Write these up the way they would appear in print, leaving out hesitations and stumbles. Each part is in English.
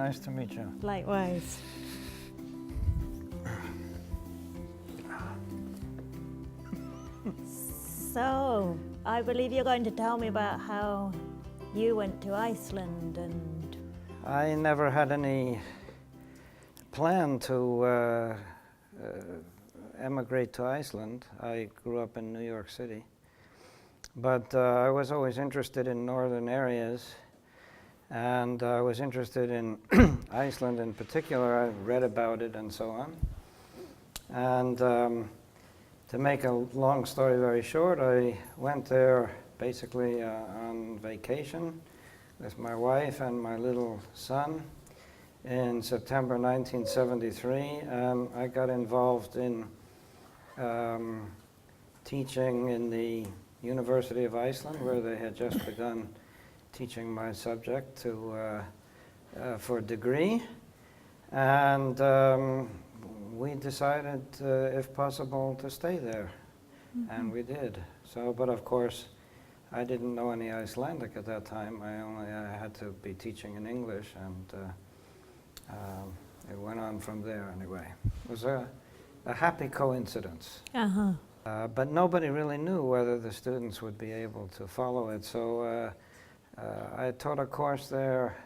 Nice to meet you. Likewise. So, I believe you're going to tell me about how you went to Iceland and... I never had any plan to emigrate to Iceland. I grew up in New York City. But I was always interested in northern areas, and I was interested in Iceland in particular. I read about it and so on. And to make a long story very short, I went there basically on vacation with my wife and my little son in September 1973, and I got involved in teaching in the University of Iceland, where they had just begun teaching my subject for a degree. And we decided, if possible, to stay there. Mm-hmm. And we did. So, but of course, I didn't know any Icelandic at that time. I had to be teaching in English, and it went on from there anyway. It was a happy coincidence. Uh-huh. But nobody really knew whether the students would be able to follow it. So I taught a course there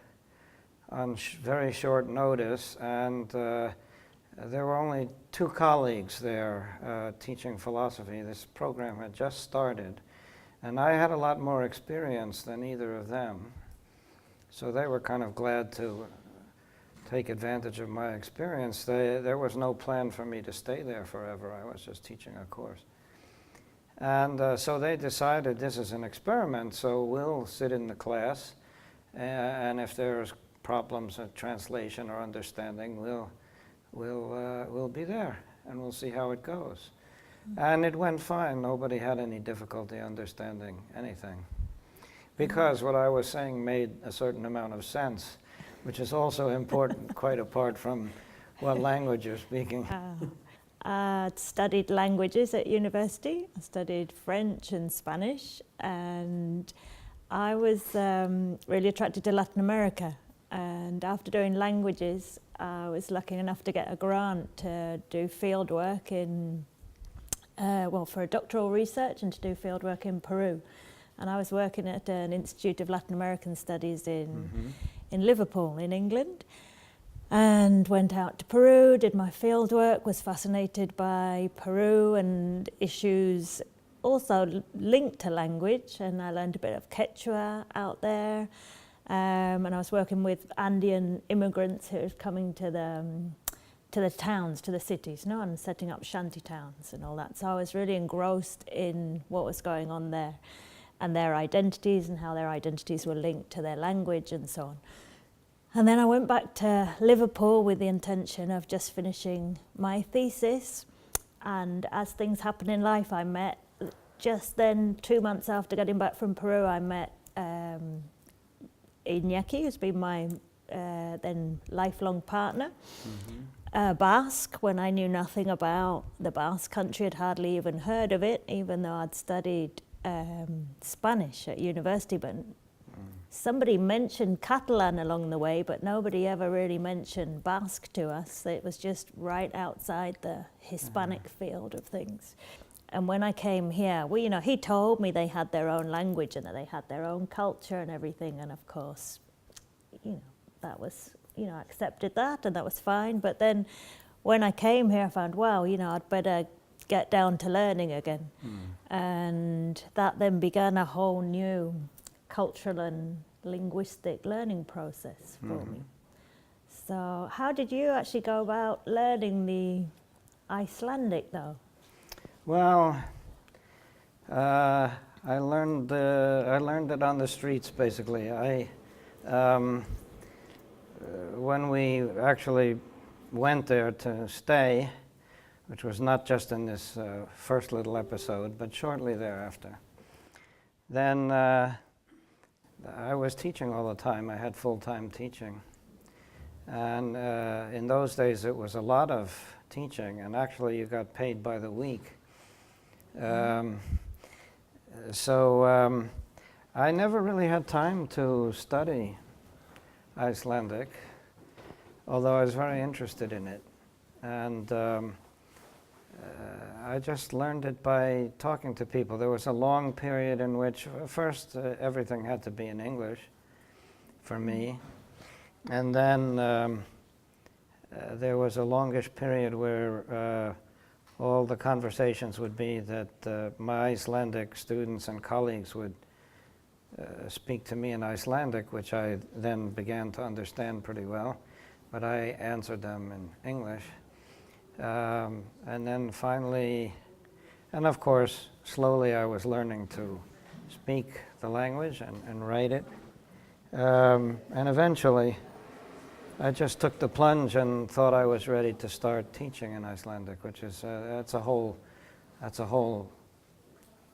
on very short notice, and there were only 2 colleagues there teaching philosophy. This program had just started, and I had a lot more experience than either of them. So they were kind of glad to take advantage of my experience. There was no plan for me to stay there forever. I was just teaching a course. And so they decided this is an experiment, so we'll sit in the class, and if there's problems of translation or understanding, we'll be there, and we'll see how it goes. And it went fine. Nobody had any difficulty understanding anything, because what I was saying made a certain amount of sense, which is also important, quite apart from what language you're speaking. I studied languages at university. I studied French and Spanish, and I was really attracted to Latin America. And after doing languages, I was lucky enough to get a grant to do field work in, for a doctoral research and to do field work in Peru. And I was working at an Institute of Latin American Studies in Liverpool, in England. And went out to Peru, did my field work, was fascinated by Peru and issues also linked to language, and I learned a bit of Quechua out there. And I was working with Andean immigrants who were coming to the towns, to the cities, and setting up shanty towns and all that. So I was really engrossed in what was going on there and their identities and how their identities were linked to their language and so on. And then I went back to Liverpool with the intention of just finishing my thesis. And as things happen in life, I met, just then, 2 months after getting back from Peru, I met Iñaki, who's been my then lifelong partner. Basque, when I knew nothing about the Basque country, had hardly even heard of it, even though I'd studied Spanish at university, but somebody mentioned Catalan along the way, but nobody ever really mentioned Basque to us. It was just right outside the Hispanic field of things. And when I came here, well, he told me they had their own language and that they had their own culture and everything. And of course, that was, I accepted that and that was fine. But then when I came here, I found, wow, I'd better get down to learning again. And that then began a whole new cultural and linguistic learning process for me. So how did you actually go about learning the Icelandic though? Well, I learned it on the streets basically. When we actually went there to stay, which was not just in this first little episode, but shortly thereafter, then I was teaching all the time. I had full-time teaching. And in those days, it was a lot of teaching, and actually you got paid by the week. So I never really had time to study Icelandic. although I was very interested in it. And I just learned it by talking to people. There was a long period in which first everything had to be in English for me. And then there was a longish period where all the conversations would be that my Icelandic students and colleagues would speak to me in Icelandic, which I then began to understand pretty well, but I answered them in English. And then finally, and of course, slowly I was learning to speak the language and write it. And eventually, I just took the plunge and thought I was ready to start teaching in Icelandic, which is that's a whole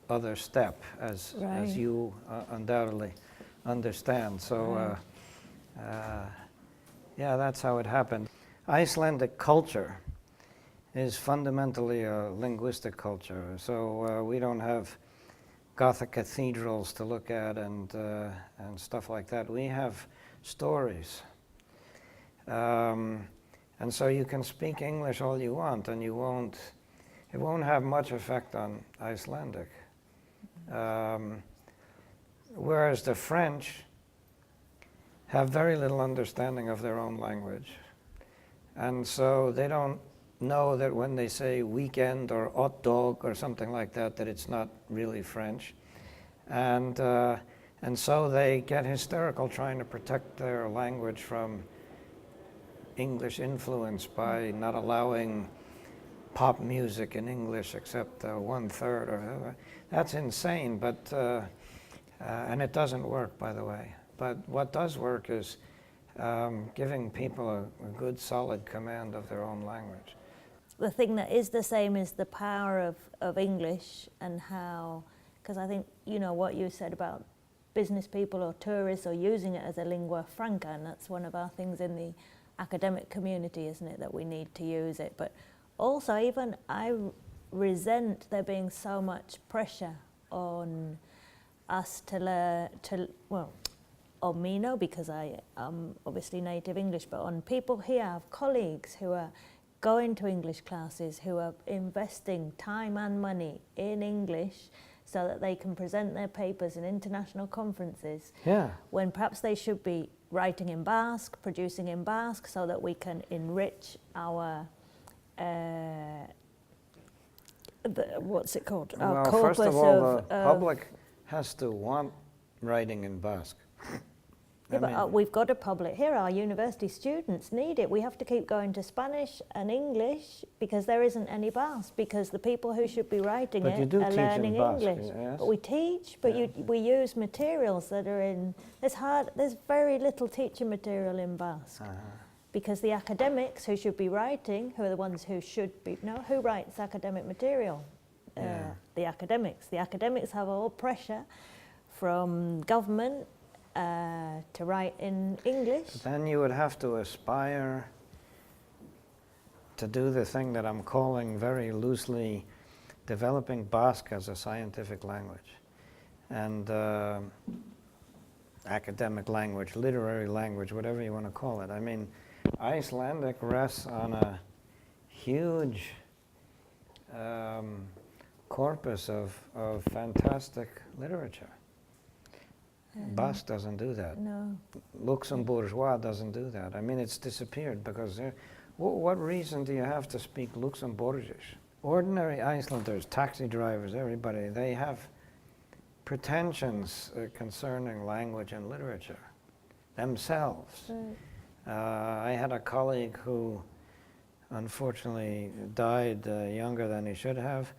other step, as you undoubtedly understand. So, yeah, that's how it happened. Icelandic culture is fundamentally a linguistic culture. So we don't have Gothic cathedrals to look at and stuff like that. We have stories. And so you can speak English all you want, and it won't have much effect on Icelandic. Whereas the French have very little understanding of their own language. And so they don't know that when they say weekend or hot dog or something like that, that it's not really French. And so they get hysterical trying to protect their language from English influence by not allowing pop music in English except 1/3 or whatever. That's insane, but and it doesn't work, by the way. But what does work is giving people a good, solid command of their own language. The thing that is the same is the power of English, and how, because I think, you know, what you said about business people or tourists or using it as a lingua franca, and that's one of our things in the academic community, isn't it, that we need to use it. But also, even I resent there being so much pressure on us to learn, well, on me, no, because I am obviously native English, but on people here, I have colleagues who are going to English classes, who are investing time and money in English so that they can present their papers in international conferences, when perhaps they should be writing in Basque, producing in Basque, so that we can enrich our, what's it called? Our well, corpus first of all, the of public has to want writing in Basque. Yeah, but we've got a public here. Our university students need it. We have to keep going to Spanish and English because there isn't any Basque, because the people who should be writing it are learning English. Yes. But we teach, but we use materials that are in, there's very little teaching material in Basque. Because the academics who should be writing, who are the ones who should be, who writes academic material? The academics. The academics have all pressure from government to write in English. But then you would have to aspire to do the thing that I'm calling very loosely developing Basque as a scientific language, and academic language, literary language, whatever you want to call it. I mean, Icelandic rests on a huge corpus of fantastic literature. Basque doesn't do that. No. Luxembourgeois doesn't do that. I mean, it's disappeared because what reason do you have to speak Luxembourgish? Ordinary Icelanders, taxi drivers, everybody, they have pretensions concerning language and literature themselves. I had a colleague who unfortunately died younger than he should have,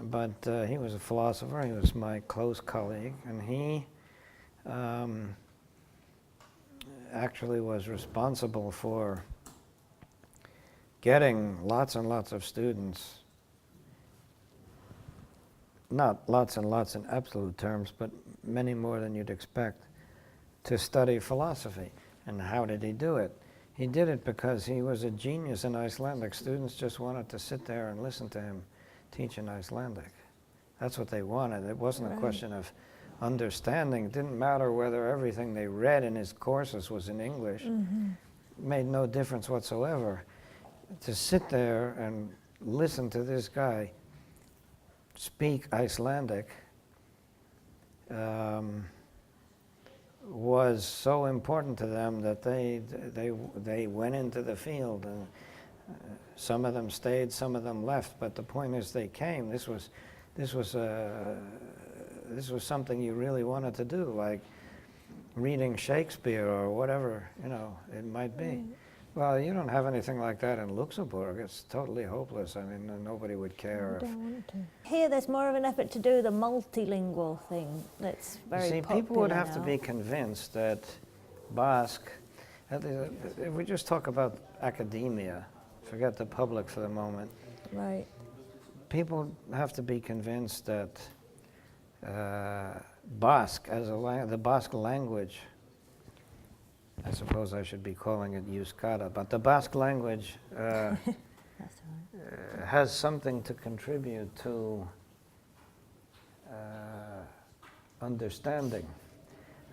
but he was a philosopher. He was my close colleague, and he actually was responsible for getting lots and lots of students, not lots and lots in absolute terms, but many more than you'd expect, to study philosophy. And how did he do it? He did it because he was a genius in Icelandic. Students just wanted to sit there and listen to him teach in Icelandic. That's what they wanted. It wasn't a question of understanding. It didn't matter whether everything they read in his courses was in English. made no difference whatsoever. To sit there and listen to this guy speak Icelandic was so important to them that they went into the field, and some of them stayed, some of them left. But the point is, they came. This was something you really wanted to do, like reading Shakespeare or whatever, you know, it might be. Well, you don't have anything like that in Luxembourg. It's totally hopeless. I mean, nobody would care. I don't want to. Here, there's more of an effort to do the multilingual thing that's very popular. See, people would have to be convinced that Basque, if we just talk about academia, forget the public for the moment. Right. People have to be convinced that Basque, as the Basque language, I suppose I should be calling it euskera, but the Basque language That's all right. has something to contribute to understanding.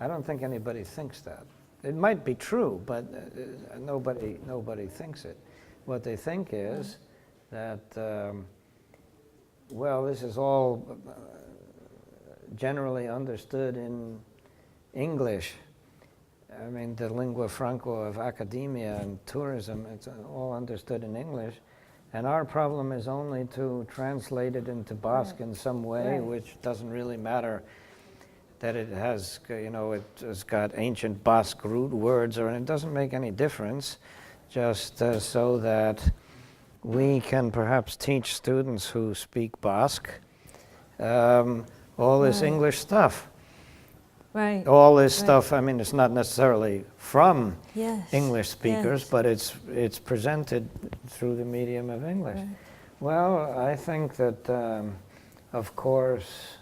I don't think anybody thinks that. It might be true, but nobody thinks it. What they think is that, well, this is all generally understood in English. I mean, the lingua franca of academia and tourism, it's all understood in English. And our problem is only to translate it into Basque in some way, which doesn't really matter that it has, you know, it's got ancient Basque root words, or it doesn't make any difference, just so that we can perhaps teach students who speak Basque all this English stuff. Right. All this stuff, I mean, it's not necessarily from Yes. English speakers, Yes. but it's presented through the medium of English. Right. Well, I think that, of course,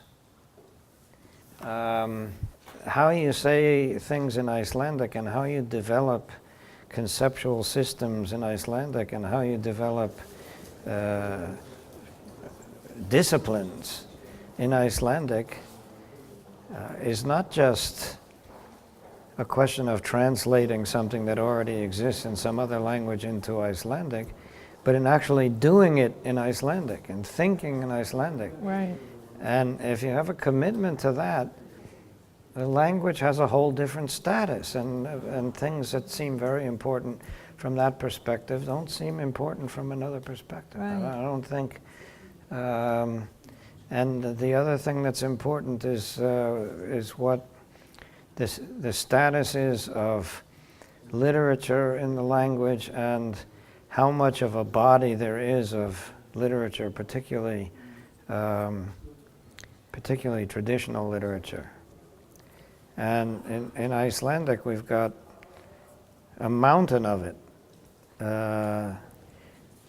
how you say things in Icelandic and how you develop conceptual systems in Icelandic and how you develop disciplines in Icelandic is not just a question of translating something that already exists in some other language into Icelandic, but in actually doing it in Icelandic and thinking in Icelandic. Right. And if you have a commitment to that, the language has a whole different status, and things that seem very important from that perspective don't seem important from another perspective. Right. I don't think. And the other thing that's important is what the status is of literature in the language and how much of a body there is of literature, particularly traditional literature. And in Icelandic, we've got a mountain of it.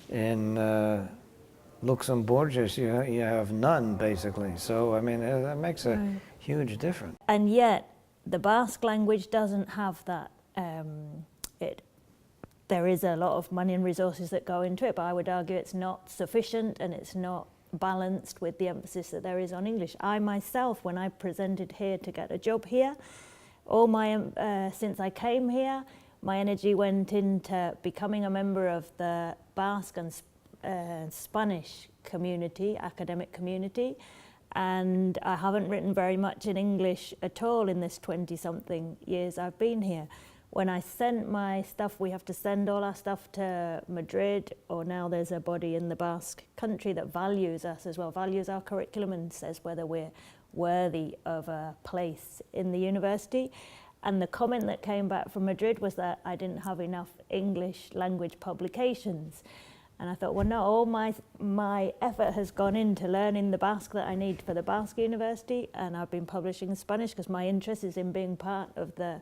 In Luxembourgish, you have none, basically. So, I mean, that makes a huge difference. And yet, the Basque language doesn't have that. There is a lot of money and resources that go into it, but I would argue it's not sufficient and it's not balanced with the emphasis that there is on English. I myself, when I presented here to get a job here, all my since I came here, my energy went into becoming a member of the Basque and Spanish community, academic community, and I haven't written very much in English at all in this 20-something years I've been here. When I sent my stuff, we have to send all our stuff to Madrid, or now there's a body in the Basque country that values us as well, values our curriculum and says whether we're worthy of a place in the university. And the comment that came back from Madrid was that I didn't have enough English language publications. And I thought, well, no, all my effort has gone into learning the Basque that I need for the Basque University, and I've been publishing in Spanish because my interest is in being part of the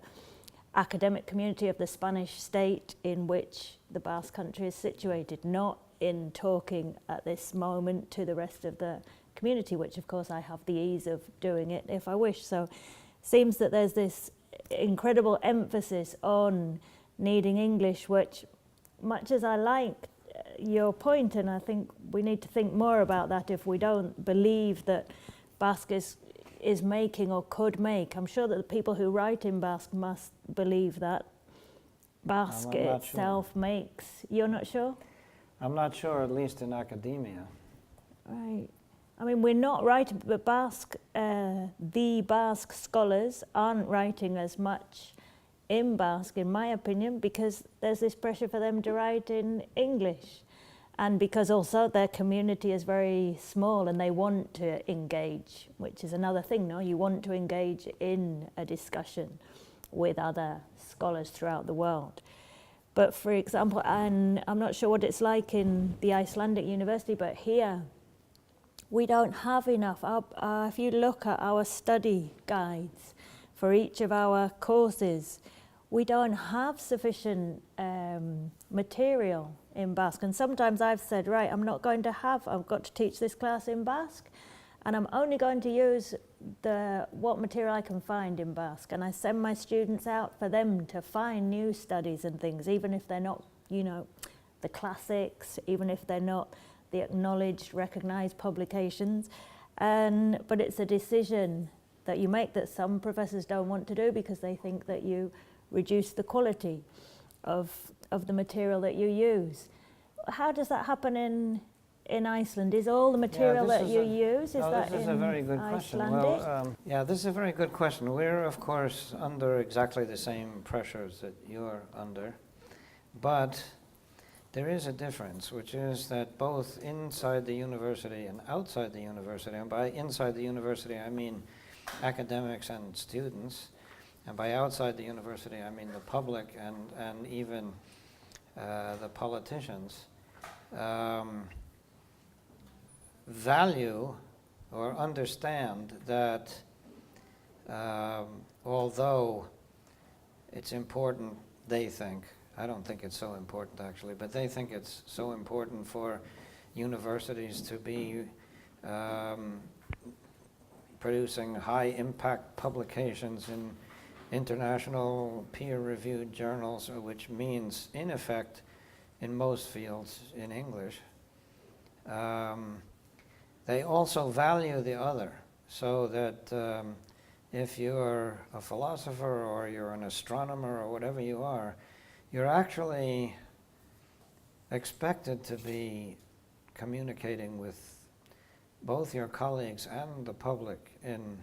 academic community of the Spanish state in which the Basque country is situated, not in talking at this moment to the rest of the community, which of course I have the ease of doing it if I wish. So it seems that there's this incredible emphasis on needing English, which, much as I like your point, and I think we need to think more about that if we don't believe that Basque is making or could make. I'm sure that the people who write in Basque must believe that. Basque I'm not itself makes. You're not sure? I'm not sure, at least in academia. Right. I mean, we're not writing, but the Basque scholars aren't writing as much in Basque, in my opinion, because there's this pressure for them to write in English. And because also their community is very small and they want to engage, which is another thing, no? You want to engage in a discussion with other scholars throughout the world. But for example, and I'm not sure what it's like in the Icelandic university, but here we don't have enough. If you look at our study guides for each of our courses, we don't have sufficient material in Basque. And sometimes I've said, right, I've got to teach this class in Basque, and I'm only going to use what material I can find in Basque. And I send my students out for them to find new studies and things, even if they're not, the classics, even if they're not the acknowledged, recognized publications. But it's a decision that you make that some professors don't want to do because they think that you reduce the quality of the material that you use. How does that happen in Iceland? Is all the material that you use, this is a very good question. Well, this is a very good question. We're, of course, under exactly the same pressures that you're under, but there is a difference, which is that both inside the university and outside the university, and by inside the university I mean academics and students, and by outside the university I mean the public and even the politicians, value or understand that although it's important, they think, I don't think it's so important actually, but they think it's so important for universities to be producing high impact publications in international peer-reviewed journals, which means in effect in most fields in English. They also value the other, so that if you're a philosopher or you're an astronomer or whatever you are, you're actually expected to be communicating with both your colleagues and the public in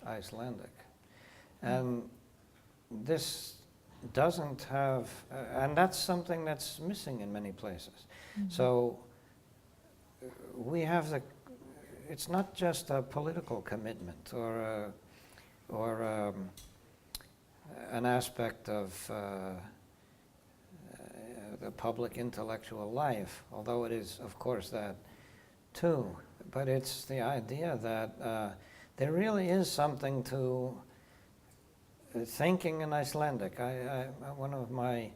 Icelandic. And this doesn't have, and that's something that's missing in many places. Mm-hmm. So we have it's not just a political commitment or an aspect of the public intellectual life, although it is, of course, that too. But it's the idea that there really is something to thinking in Icelandic. One of my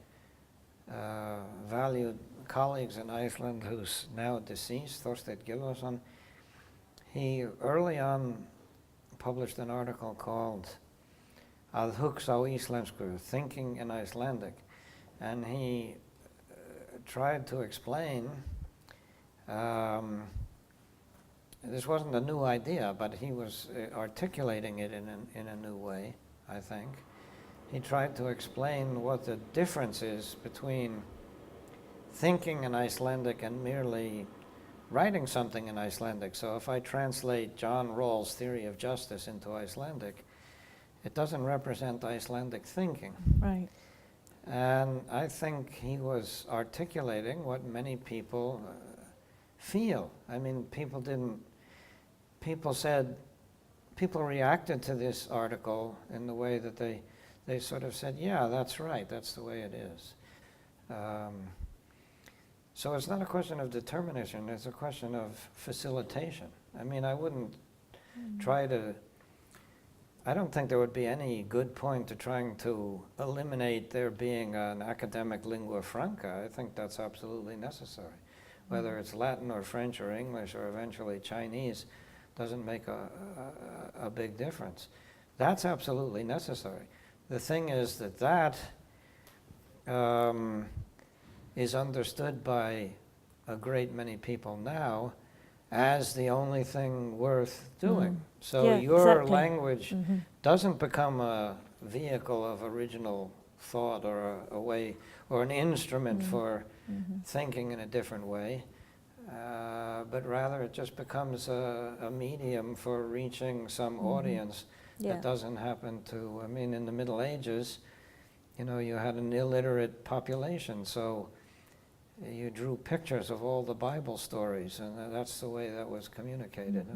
valued colleagues in Iceland, who's now deceased, Thorsteinn Gylfason, he early on published an article called Að hugsa á íslensku, Thinking in Icelandic, and he tried to explain, this wasn't a new idea, but he was articulating it in a new way, I think. He tried to explain what the difference is between thinking in Icelandic and merely writing something in Icelandic. So if I translate John Rawls' theory of justice into Icelandic, it doesn't represent Icelandic thinking. Right. And I think he was articulating what many people feel. I mean, people reacted to this article in the way that they sort of said, yeah, that's right, that's the way it is. So it's not a question of determination, it's a question of facilitation. I mean, I wouldn't I don't think there would be any good point to trying to eliminate there being an academic lingua franca. I think that's absolutely necessary. Whether it's Latin or French or English or eventually Chinese doesn't make a big difference. That's absolutely necessary. The thing is that is understood by a great many people now as the only thing worth doing. So your language doesn't become a vehicle of original thought or a way or an instrument for thinking in a different way, but rather it just becomes a medium for reaching some audience that doesn't happen to, I mean, in the Middle Ages, you know, you had an illiterate population, so you drew pictures of all the Bible stories, and that's the way that was communicated.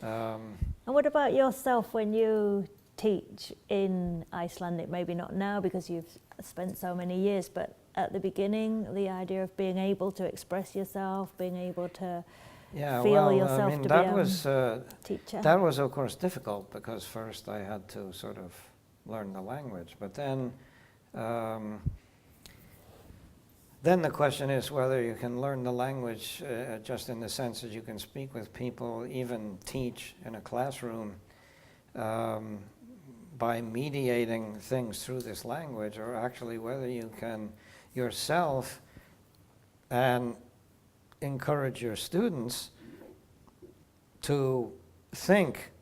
And what about yourself when you teach in Icelandic? Maybe not now because you've spent so many years, but at the beginning, the idea of being able to express yourself, being able to feel yourself to be a teacher. That was, of course, difficult because first I had to sort of learn the language, but then the question is whether you can learn the language just in the sense that you can speak with people, even teach in a classroom by mediating things through this language, or actually whether you can yourself and encourage your students to think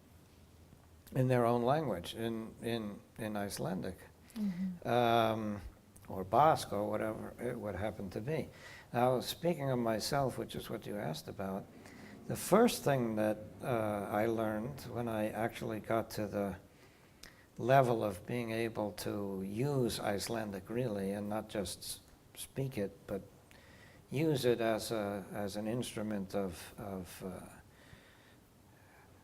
in their own language, in Icelandic. Or Basque, or whatever it would happen to be. Now, speaking of myself, which is what you asked about, the first thing that I learned when I actually got to the level of being able to use Icelandic really, and not just speak it, but use it as an instrument of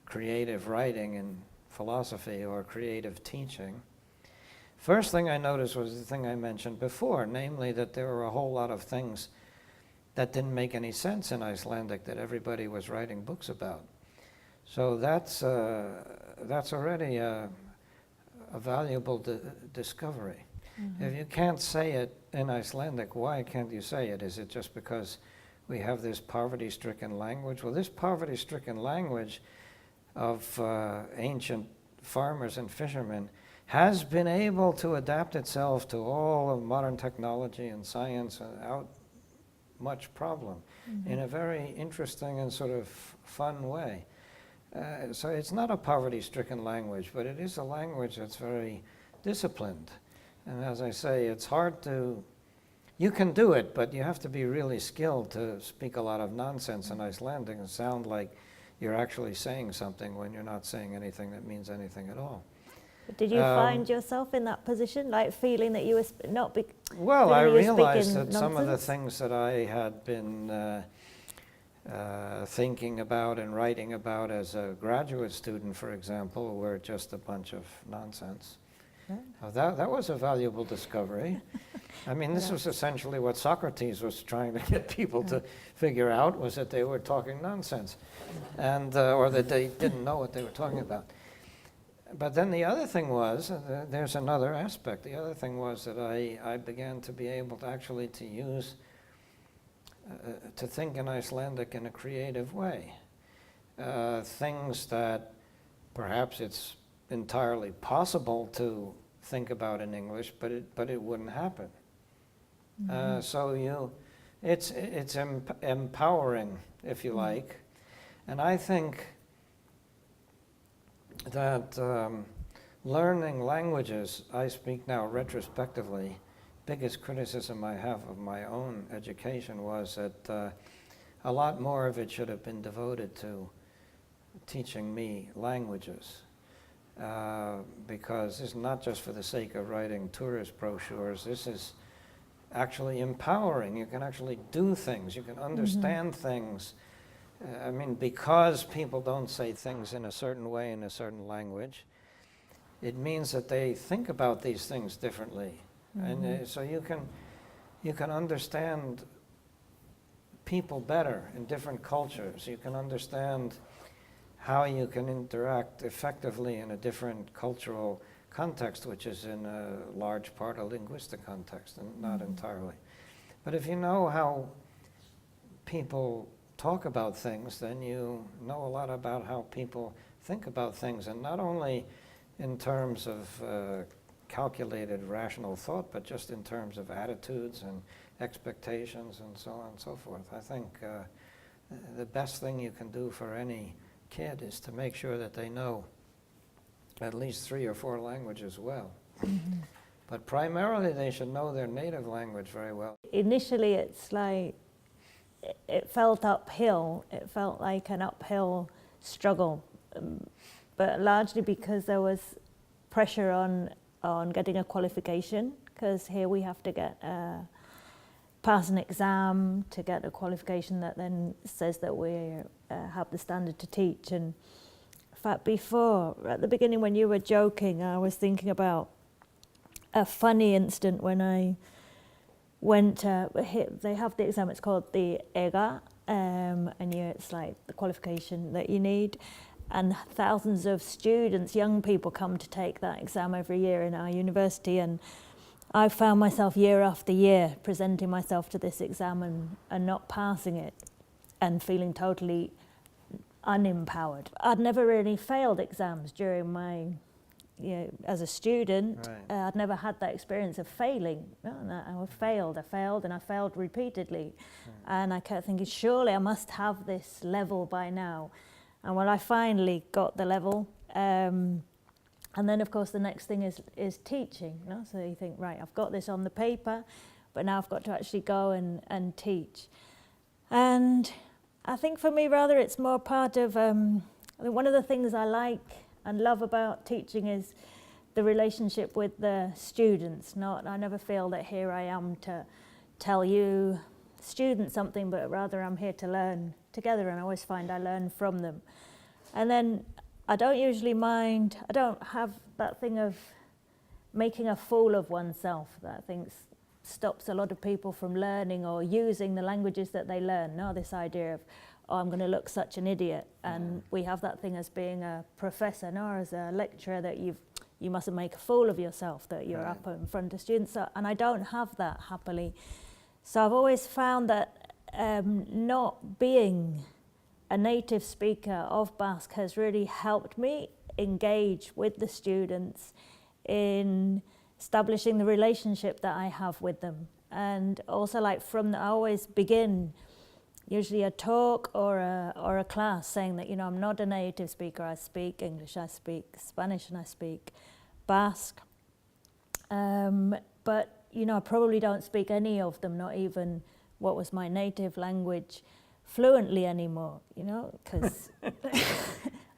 creative writing and philosophy or creative teaching. First thing I noticed was the thing I mentioned before, namely that there were a whole lot of things that didn't make any sense in Icelandic that everybody was writing books about. So that's already a valuable discovery. If you can't say it in Icelandic, why can't you say it? Is it just because we have this poverty-stricken language? Well, this poverty-stricken language of ancient farmers and fishermen has been able to adapt itself to all of modern technology and science without much problem in a very interesting and sort of fun way. So it's not a poverty-stricken language, but it is a language that's very disciplined. And as I say, it's hard to, you can do it, but you have to be really skilled to speak a lot of nonsense in Icelandic and sound like you're actually saying something when you're not saying anything that means anything at all. Did you find yourself in that position, like feeling that you were well, I realized that some of the things that I had been thinking about and writing about as a graduate student, for example, were just a bunch of nonsense. That was a valuable discovery. I mean, this was essentially what Socrates was trying to get people to figure out, was that they were talking nonsense, and or that they didn't know what they were talking about. But then the other thing was, there's another aspect. The other thing was that I began to be able to actually to use, to think in Icelandic in a creative way. Things that perhaps it's entirely possible to think about in English, but it wouldn't happen. So it's empowering, if you like, and I think that learning languages, I speak now retrospectively, biggest criticism I have of my own education was that a lot more of it should have been devoted to teaching me languages, because it's not just for the sake of writing tourist brochures. This is actually empowering. You can actually do things. You can understand things. I mean, because people don't say things in a certain way in a certain language, it means that they think about these things differently. And so you can understand people better in different cultures. You can understand how you can interact effectively in a different cultural context, which is in a large part a linguistic context, and not entirely. But if you know how people talk about things, then you know a lot about how people think about things, and not only in terms of calculated rational thought, but just in terms of attitudes and expectations and so on and so forth. I think the best thing you can do for any kid is to make sure that they know at least 3 or 4 languages well. But primarily they should know their native language very well. Initially it's like, it felt uphill, it felt like an uphill struggle, but largely because there was pressure on getting a qualification, because here we have to get pass an exam to get a qualification that then says that we have the standard to teach. And in fact, before, at the beginning when you were joking, I was thinking about a funny incident when I went to, they have the exam, it's called the EGA, and it's like the qualification that you need. And thousands of students, young people, come to take that exam every year in our university. And I found myself year after year presenting myself to this exam and not passing it and feeling totally unempowered. I'd never really failed exams during my, as a student. Right. I'd never had that experience of failing. I failed and I failed repeatedly. And I kept thinking, surely I must have this level by now. And when I finally got the level, and then of course the next thing is teaching. So you think, right, I've got this on the paper, but now I've got to actually go and teach. And I think for me, rather, it's more part of, I think one of the things I like and love about teaching is the relationship with the students. I never feel that here I am to tell you students something, but rather I'm here to learn together, and I always find I learn from them. And then I don't usually mind, I don't have that thing of making a fool of oneself that I think stops a lot of people from learning or using the languages that they learn. This idea of, oh, I'm going to look such an idiot. And we have that thing as being a professor, as a lecturer, that you mustn't make a fool of yourself, that you're up in front of students. And I don't have that, happily. So I've always found that not being a native speaker of Basque has really helped me engage with the students in establishing the relationship that I have with them. And also, like, I always begin usually a talk or a class saying that, I'm not a native speaker. I speak English, I speak Spanish, and I speak Basque. But I probably don't speak any of them, not even what was my native language, fluently anymore, because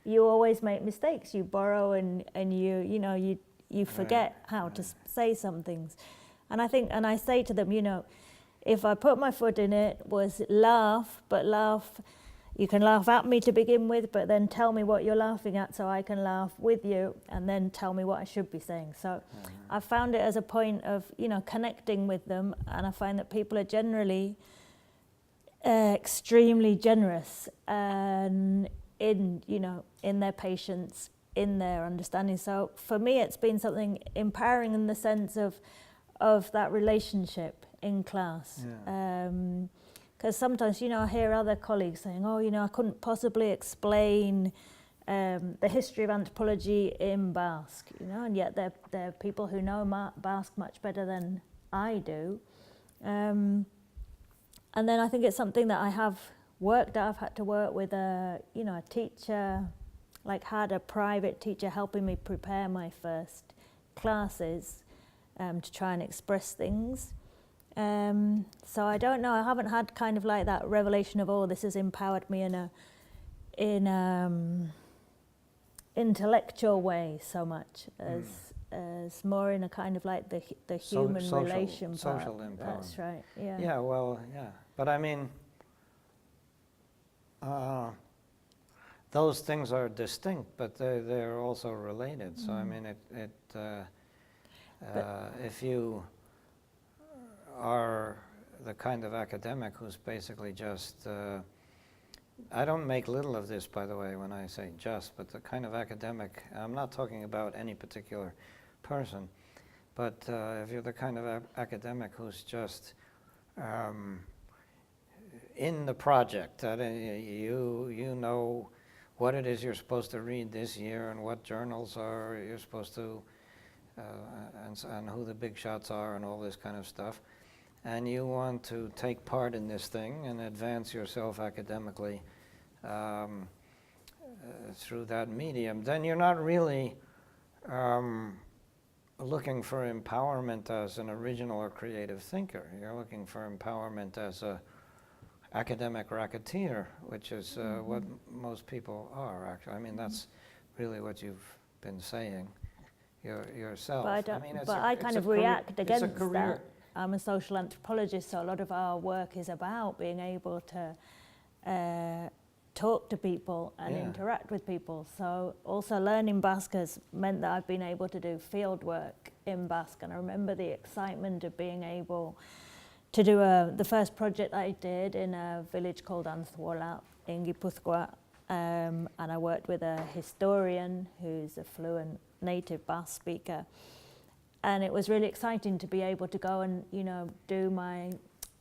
you always make mistakes. You borrow and you forget how to say some things. And I say to them, if I put my foot in it, was laugh, you can laugh at me to begin with, but then tell me what you're laughing at so I can laugh with you, and then tell me what I should be saying. So I found it as a point of, connecting with them, and I find that people are generally extremely generous and in their patience, in their understanding. So for me, it's been something empowering in the sense of that relationship in class. Because sometimes, I hear other colleagues saying, oh, I couldn't possibly explain the history of anthropology in Basque, and yet they're people who know Basque much better than I do. And then I think it's something that I have worked at. I've had to work with a teacher, had a private teacher helping me prepare my first classes to try and express things. So I don't know, I haven't had kind of like that revelation of, oh, this has empowered me in intellectual way so much as more in a kind of like the human relation part. Social empowerment. That's right, yeah. Yeah, well, yeah. But I mean, those things are distinct, but they're also related. So I mean, if you are the kind of academic who's basically just, I don't make little of this, by the way, when I say just, but the kind of academic, I'm not talking about any particular person, but if you're the kind of academic who's just in the project, you know what it is you're supposed to read this year and what journals you're supposed to, and who the big shots are and all this kind of stuff, and you want to take part in this thing and advance yourself academically through that medium, then you're not really looking for empowerment as an original or creative thinker. You're looking for empowerment as a academic racketeer, which is what most people are, actually. I mean, that's really what you've been saying yourself. But I, don't, I mean, but I kind of react against that. I'm a social anthropologist, so a lot of our work is about being able to talk to people and interact with people. So also learning Basque has meant that I've been able to do field work in Basque, and I remember the excitement of being able to do the first project I did in a village called Anthuola in Gipuzkoa, and I worked with a historian who's a fluent native Basque speaker, and it was really exciting to be able to go and, you know, do my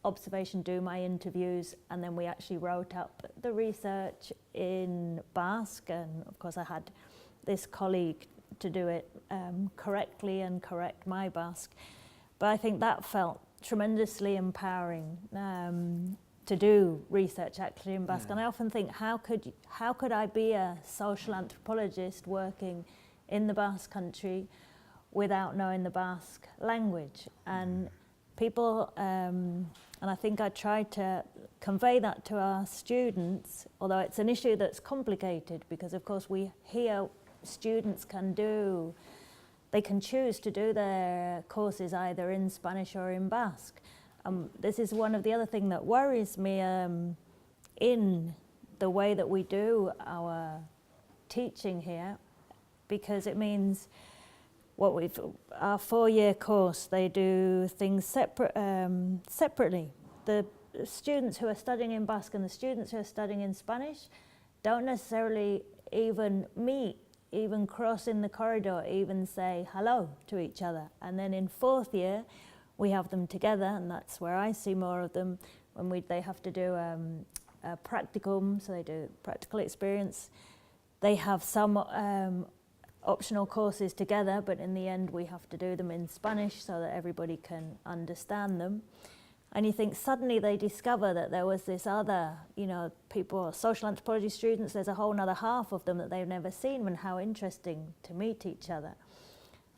observation, do my interviews, and then we actually wrote up the research in Basque, and of course I had this colleague to do it correctly and correct my Basque. But I think that felt tremendously empowering to do research actually in Basque. And I often think, how could I be a social anthropologist working in the Basque country without knowing the Basque language? And people, and I think I tried to convey that to our students, although it's an issue that's complicated because of course we hear students they can choose to do their courses either in Spanish or in Basque. This is one of the other things that worries me in the way that we do our teaching here, because it means our 4-year course, they do things separately. The students who are studying in Basque and the students who are studying in Spanish don't necessarily even meet, even cross in the corridor, even say hello to each other. And then in 4th year, we have them together, and that's where I see more of them, when they have to do a practicum, so they do practical experience. They have some optional courses together, but in the end we have to do them in Spanish so that everybody can understand them. And you think suddenly they discover that there was this other, you know, people, social anthropology students, there's a whole other half of them that they've never seen, and how interesting to meet each other.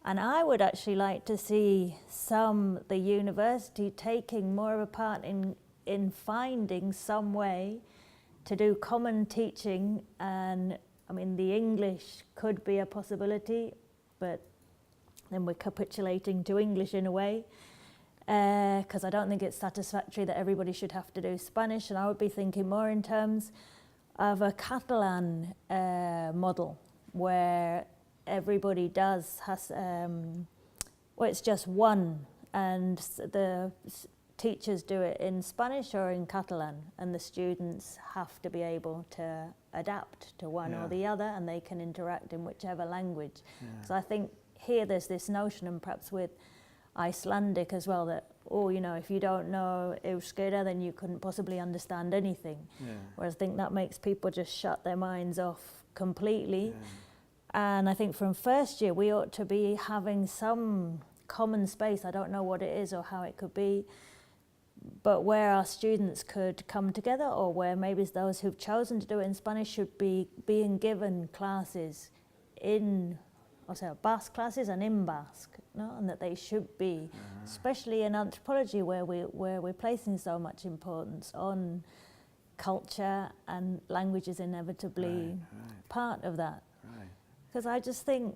And I would actually like to see the university taking more of a part in finding some way to do common teaching. And I mean, the English could be a possibility, but then we're capitulating to English in a way, because I don't think it's satisfactory that everybody should have to do Spanish. And I would be thinking more in terms of a Catalan model, where everybody it's just one, and the teachers do it in Spanish or in Catalan, and the students have to be able to adapt to one or the other, and they can interact in whichever language. So I think here there's this notion, and perhaps with Icelandic as well, that, you know, if you don't know euskera, then you couldn't possibly understand anything. Whereas I think that makes people just shut their minds off completely. And I think from 1st year we ought to be having some common space. I don't know what it is or how it could be, but where our students could come together, or where maybe those who've chosen to do it in Spanish should be being given classes Basque classes and in Basque, no? And that they should be, especially in anthropology, where we're placing so much importance on culture, and language is inevitably part of that. Because I just think,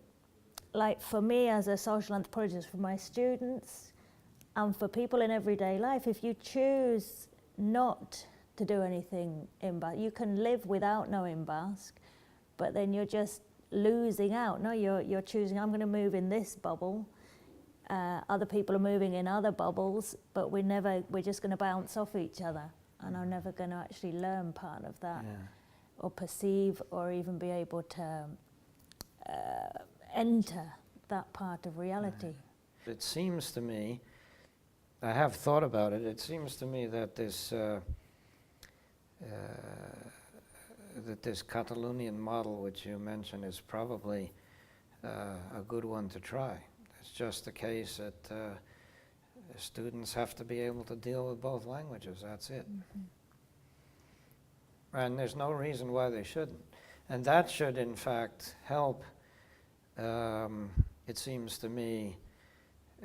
like for me as a social anthropologist, for my students, and for people in everyday life, if you choose not to do anything in Basque, you can live without knowing Basque, but then you're just losing out. No, you're choosing, I'm going to move in this bubble, other people are moving in other bubbles, but we're just going to bounce off each other, and I'm never going to actually learn part of that, or perceive, or even be able to enter that part of reality. It seems to me, I have thought about it, it seems to me that this Catalonian model which you mentioned is probably a good one to try. It's just the case that students have to be able to deal with both languages, that's it. And there's no reason why they shouldn't. And that should in fact help, it seems to me,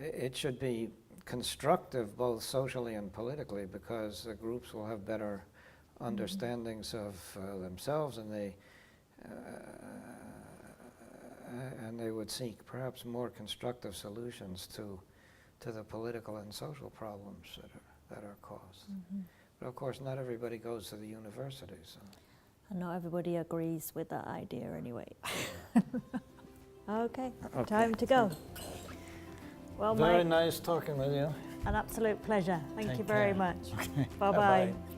it should be constructive both socially and politically, because the groups will have better understandings of themselves, and they would seek perhaps more constructive solutions to the political and social problems that are caused. But of course, not everybody goes to the university, so. And not everybody agrees with that idea anyway. Okay, time to go. Well, Very Mike, nice talking with you. an absolute pleasure. Thank you Take very care. much. Okay. Bye-bye. Bye-bye.